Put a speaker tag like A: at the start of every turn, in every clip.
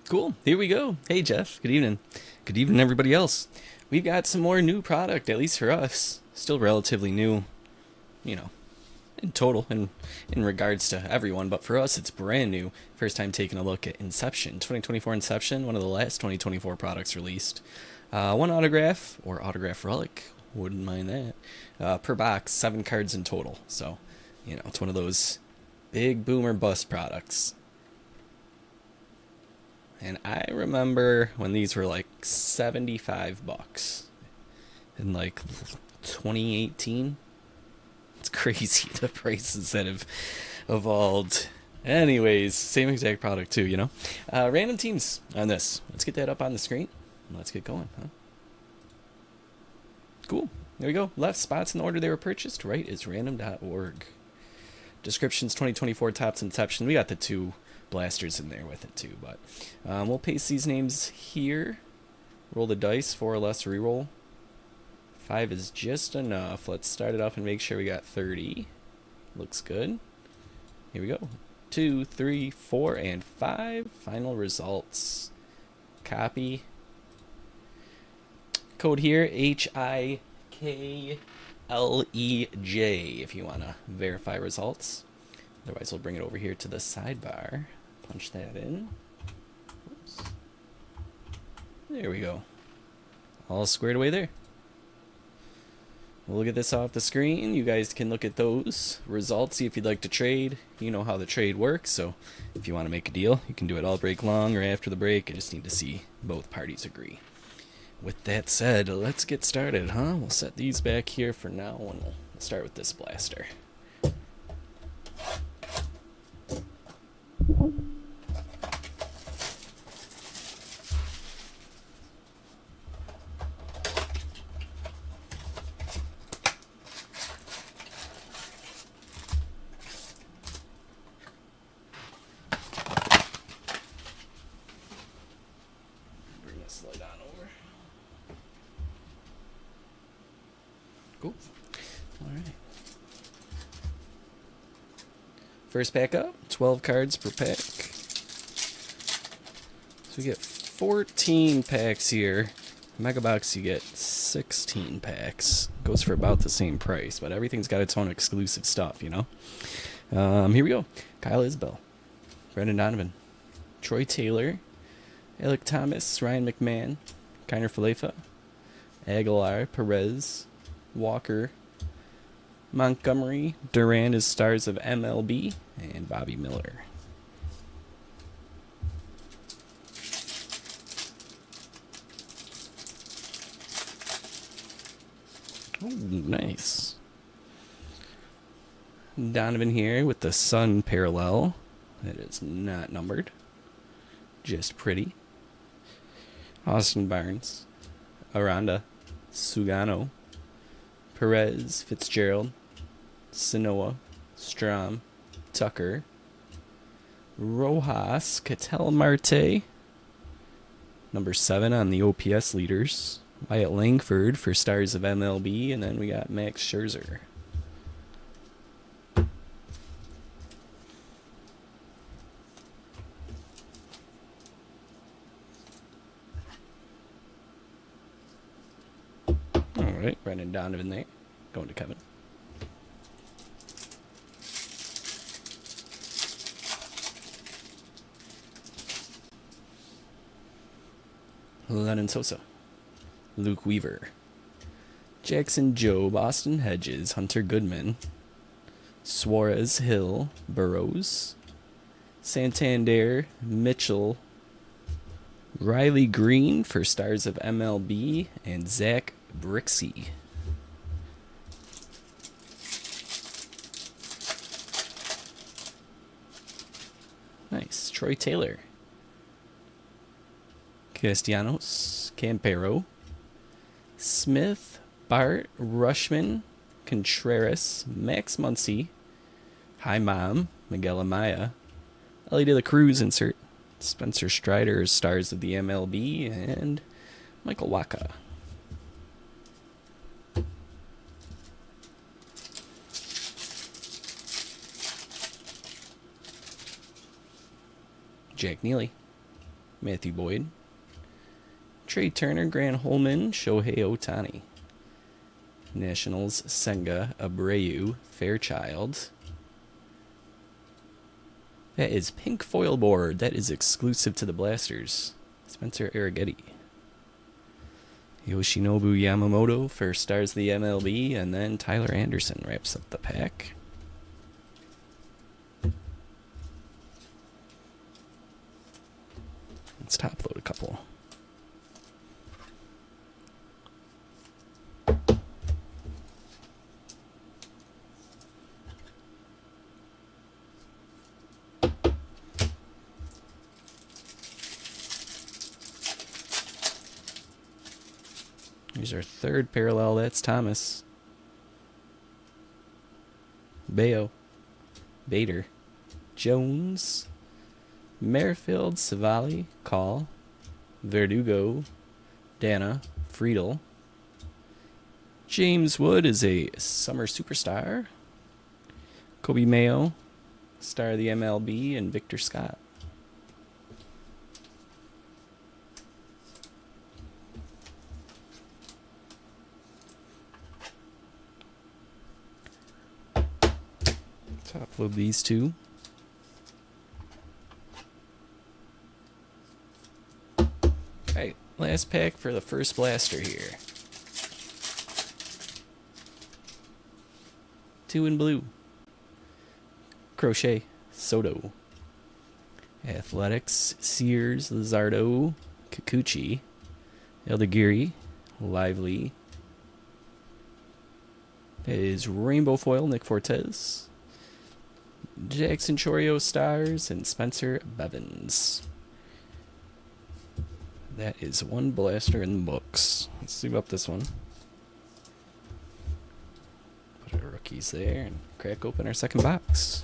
A: Cool. Here we go. Hey, Jeff. Good evening. Good evening, everybody else. We've got some more new product, at least for us. Still relatively new, you know, in total, in regards to everyone, but for us, it's brand new. First time taking a look at Inception, 2024 Inception, one of the last 2024 products released. One autograph, or autograph relic, wouldn't mind that, per box, 7 cards in total. So, it's one of those big boom or bust products. And I remember when these were like $75 in like 2018. It's crazy the prices that have evolved. Anyways, same exact product too. Random teams on this. Let's get that up on the screen. Let's get going, huh? Cool. There we go. Left spots in the order they were purchased. Right is random.org. Descriptions 2024 Topps Inception. We got the 2 blasters in there with it too, but we'll paste these names here. Roll the dice, 4 or less reroll. 5 is just enough. Let's start it off and make sure we got 30. Looks good. Here we go. 2, 3, 4, and 5. Final results. Copy. Code here, HIKLEJ, if you want to verify results. Otherwise, we'll bring it over here to the sidebar. Punch that in. Oops. There we go. All squared away there. We'll get this off the screen. You guys can look at those results, see if you'd like to trade. You know how the trade works, so if you want to make a deal, you can do it all break long or after the break. I just need to see both parties agree. With that said, let's get started, huh? We'll set these back here for now, and we'll start with this blaster. Bring this light on over. Cool. All right. First pack up, 12 cards per pack. So we get 14 packs here. Mega Box, you get 16 packs. Goes for about the same price, but everything's got its own exclusive stuff, Here we go. Kyle Isbell, Brendan Donovan, Troy Taylor, Alec Thomas, Ryan McMahon, Kiner Falefa, Aguilar, Perez, Walker, Montgomery, Duran is stars of MLB, and Bobby Miller. Oh, nice. Donovan here with the sun parallel. That is not numbered. Just pretty. Austin Barnes, Aranda, Sugano, Perez, Fitzgerald, Sanoa, Strom, Tucker, Rojas, Ketel Marte, number 7 on the OPS leaders, Wyatt Langford for stars of MLB, and then we got Max Scherzer. Alright, Brendan Donovan there. Going to Kevin. Lennon Sosa, Luke Weaver, Jackson Jobe, Austin Hedges, Hunter Goodman, Suarez, Hill, Burrows, Santander, Mitchell, Riley Green for stars of MLB, and Zach Brixey. Nice. Troy Taylor, Castellanos, Campero, Smith, Bart, Rushman, Contreras, Max Muncy, Hi Mom, Miguel Amaya, Ellie De La Cruz insert, Spencer Strider, stars of the MLB, and Michael Waka. Jack Neely, Matthew Boyd. Trey Turner, Grant Holman, Shohei Ohtani. Nationals, Senga, Abreu, Fairchild. That is pink foil board. That is exclusive to the Blasters. Spencer Arrighetti. Yoshinobu Yamamoto first stars the MLB, and then Tyler Anderson wraps up the pack. Let's top load a couple. Here's our third parallel. That's Thomas. Bayo. Bader. Jones. Merrifield. Savali. Call. Verdugo. Dana. Friedel. James Wood is a summer superstar. Kobe Mayo. Star of the MLB. And Victor Scott. Top load these two. Alright, last pack for the first blaster here. 2 in blue. Crochet, Soto. Athletics, Sears, Lizardo, Kikuchi, Eldagiri, Lively. That is Rainbow Foil, Nick Fortes. Jackson Chorio Stars, and Spencer Bevins. That is one blaster in the books. Let's sleeve up this one. Put our rookies there and crack open our second box.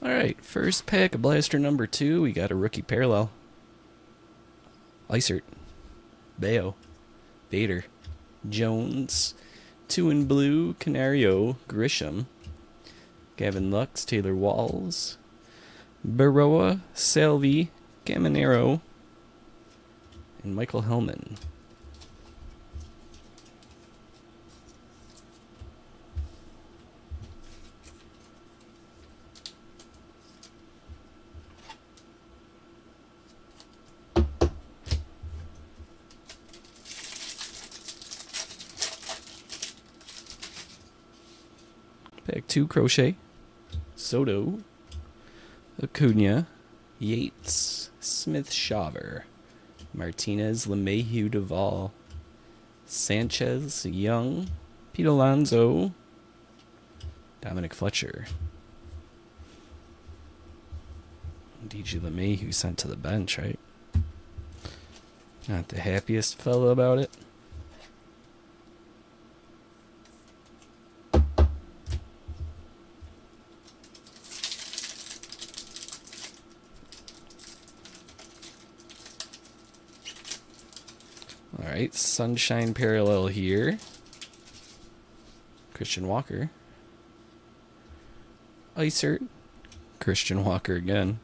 A: Alright, first pack of blaster number 2, we got a rookie parallel. Isert, Bayo, Bader, Jones, 2 in blue, Canario, Grisham, Gavin Lux, Taylor Walls, Baroa, Salvi, Caminero, and Michael Hellman. Pack 2, Crochet, Soto, Acuna, Yates, Smith-Shaver, Martinez, LeMahieu, Duvall, Sanchez, Young, Pete Alonso, Dominic Fletcher. DJ LeMahieu sent to the bench, right? Not the happiest fella about it. Alright, Sunshine Parallel here. Christian Walker. Isert. Christian Walker again.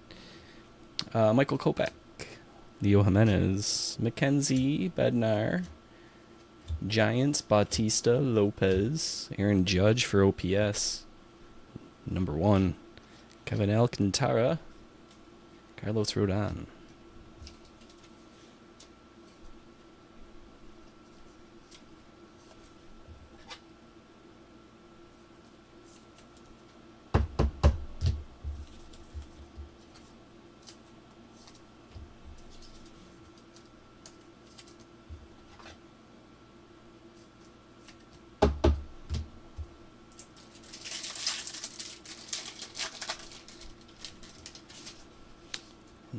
A: Michael Kopech. Leo Jimenez. Mackenzie Bednar. Giants, Bautista, Lopez. Aaron Judge for OPS. Number 1. Kevin Alcantara. Carlos Rodon.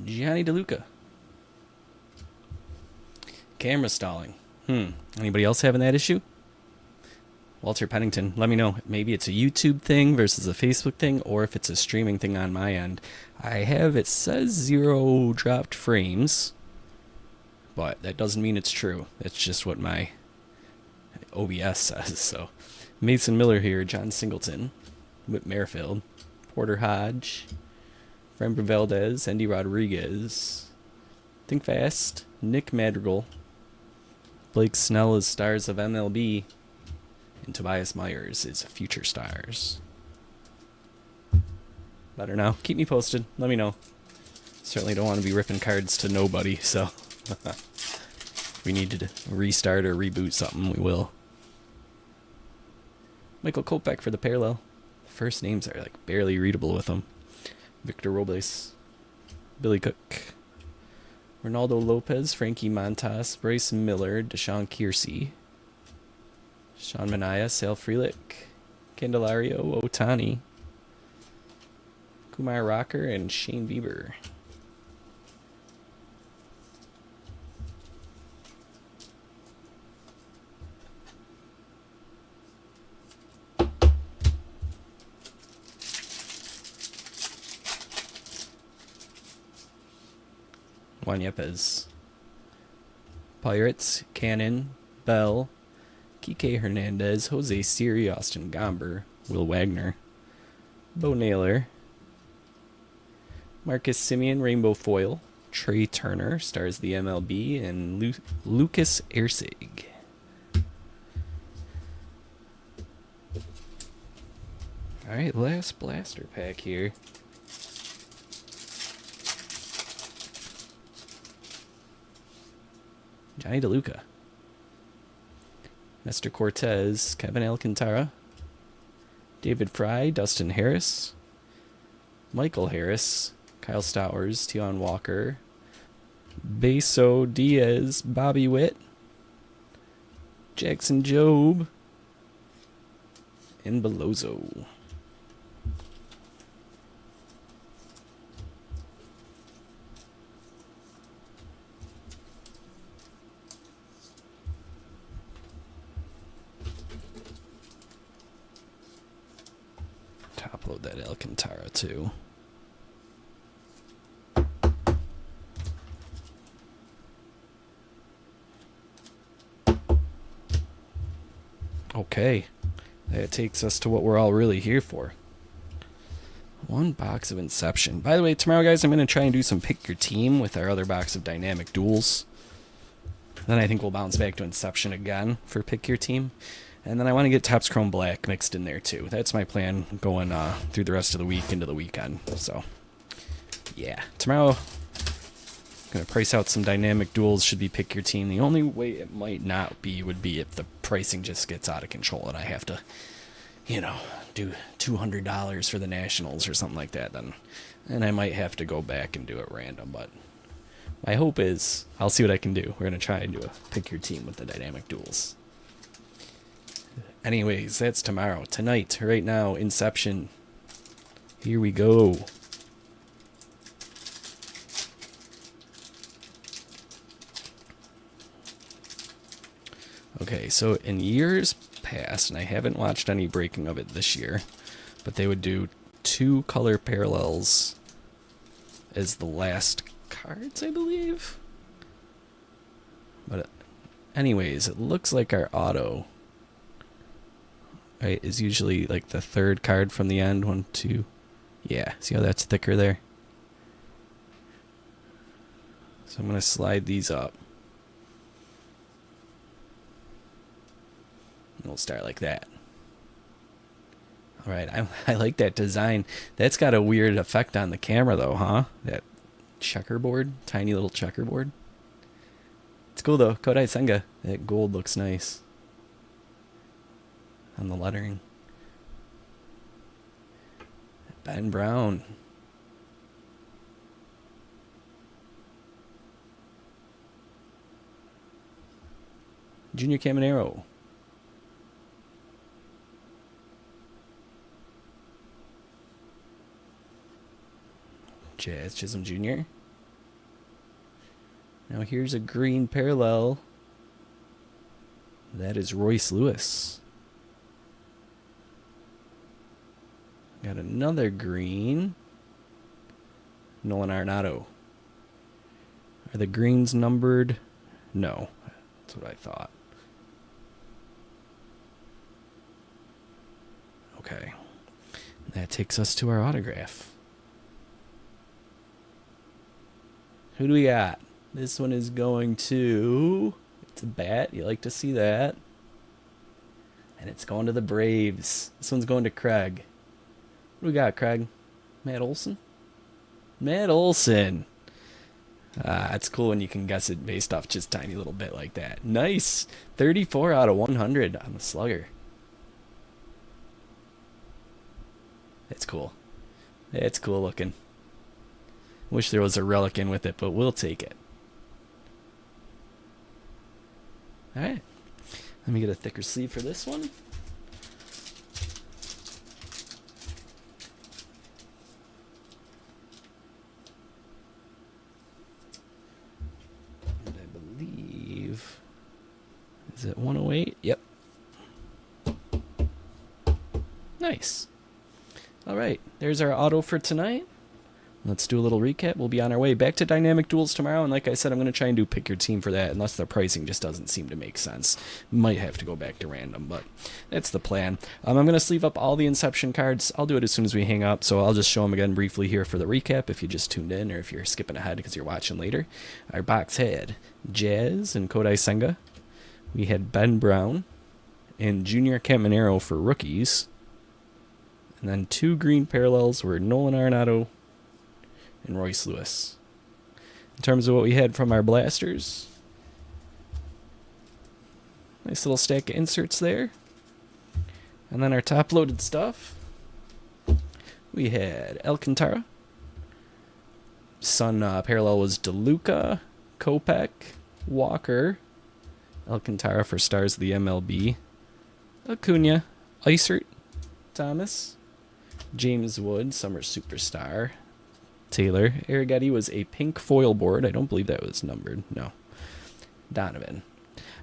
A: Gianni DeLuca. Camera stalling. Anybody else having that issue? Walter Pennington. Let me know. Maybe it's a YouTube thing versus a Facebook thing, or if it's a streaming thing on my end. It says 0 dropped frames, but that doesn't mean it's true. It's just what my OBS says. So, Mason Miller here, John Singleton, Whit Merrifield, Porter Hodge, Framber Valdez, Andy Rodriguez, Think Fast, Nick Madrigal, Blake Snell is Stars of MLB, and Tobias Myers is Future Stars. Better now. Keep me posted. Let me know. Certainly don't want to be ripping cards to nobody, so if we need to restart or reboot something, we will. Michael Kopech for the parallel. First names are like barely readable with them. Victor Robles, Billy Cook, Ronaldo Lopez, Frankie Montas, Bryce Miller, Deshaun Kiersey, Sean Manaea, Sal Frelick, Candelario Otani, Kumar Rocker, and Shane Bieber. Juan Yepes. Pirates, Cannon, Bell, Kike Hernandez, Jose Siri, Austin Gomber, Will Wagner, Bo Naylor, Marcus Simeon, Rainbow Foil, Trey Turner, Stars the MLB, and Lucas Erceg. Alright, last blaster pack here. Johnny DeLuca, Nestor Cortez, Kevin Alcantara, David Fry, Dustin Harris, Michael Harris, Kyle Stowers, Tion Walker, Beso Diaz, Bobby Witt, Jackson Jobe, and Belozo. Top load that Alcantara too. Okay, that takes us to what we're all really here for. One box of Inception. By the way, tomorrow, guys, I'm going to try and do some Pick Your Team with our other box of Dynamic Duels. Then I think we'll bounce back to Inception again for Pick Your Team. And then I want to get Topps Chrome Black mixed in there, too. That's my plan going through the rest of the week into the weekend. So, yeah. Tomorrow, I'm going to price out some Dynamic Duels. Should be Pick Your Team. The only way it might not be would be if the pricing just gets out of control and I have to, do $200 for the Nationals or something like that. Then I might have to go back and do it random. But my hope is I'll see what I can do. We're going to try and do a Pick Your Team with the Dynamic Duels. Anyways, that's tomorrow. Tonight, right now, Inception. Here we go. Okay, so in years past, and I haven't watched any breaking of it this year, but they would do 2 color parallels as the last cards, I believe. But anyways, it looks like our auto, right, is usually like the 3rd card from the end. 1, 2. Yeah, see how that's thicker there? So I'm going to slide these up. And we'll start like that. Alright, I like that design. That's got a weird effect on the camera though, huh? That checkerboard, tiny little checkerboard. It's cool though. Kodai Senga. That gold looks nice on the lettering. Ben Brown. Junior Caminero. Jazz Chisholm Jr. Now here's a green parallel. That is Royce Lewis. Got another green. Nolan Arenado. Are the greens numbered? No. That's what I thought. Okay. That takes us to our autograph. Who do we got? This one is going to... It's a bat. You like to see that. And it's going to the Braves. This one's going to Craig. What do we got, Craig? Matt Olson? Matt Olson. It's cool when you can guess it based off just a tiny little bit like that. Nice. 34 out of 100 on the slugger. It's cool. It's cool looking. Wish there was a relic in with it, but we'll take it. Alright. Let me get a thicker sleeve for this one. And I believe... Is it 108? Yep. Nice. Alright, there's our auto for tonight. Let's do a little recap. We'll be on our way back to Dynamic Duels tomorrow, and like I said, I'm going to try and do pick your team for that, unless their pricing just doesn't seem to make sense. Might have to go back to random, but that's the plan. I'm going to sleeve up all the Inception cards. I'll do it as soon as we hang up, so I'll just show them again briefly here for the recap if you just tuned in, or if you're skipping ahead because you're watching later. Our box had Jazz and Kodai Senga. We had Ben Brown and Junior Caminero for rookies. And then 2 green parallels were Nolan Arenado and Royce Lewis. In terms of what we had from our blasters, nice little stack of inserts there. And then our top-loaded stuff, we had Alcantara. Sun parallel was DeLuca, Kopech, Walker, Alcantara for stars of the MLB, Acuna, Isert, Thomas, James Wood, Summer Superstar, Taylor. Arrighetti was a pink foil board. I don't believe that was numbered. No. Donovan.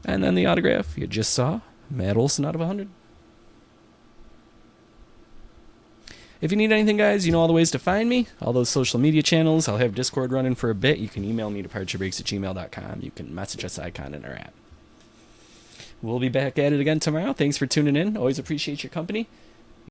A: And then the autograph you just saw, Matt Olson out of 100. If you need anything, guys, you know all the ways to find me. All those social media channels. I'll have Discord running for a bit. You can email me to departurebreaks@gmail.com. You can message us icon in our app. We'll be back at it again tomorrow. Thanks for tuning in. Always appreciate your company.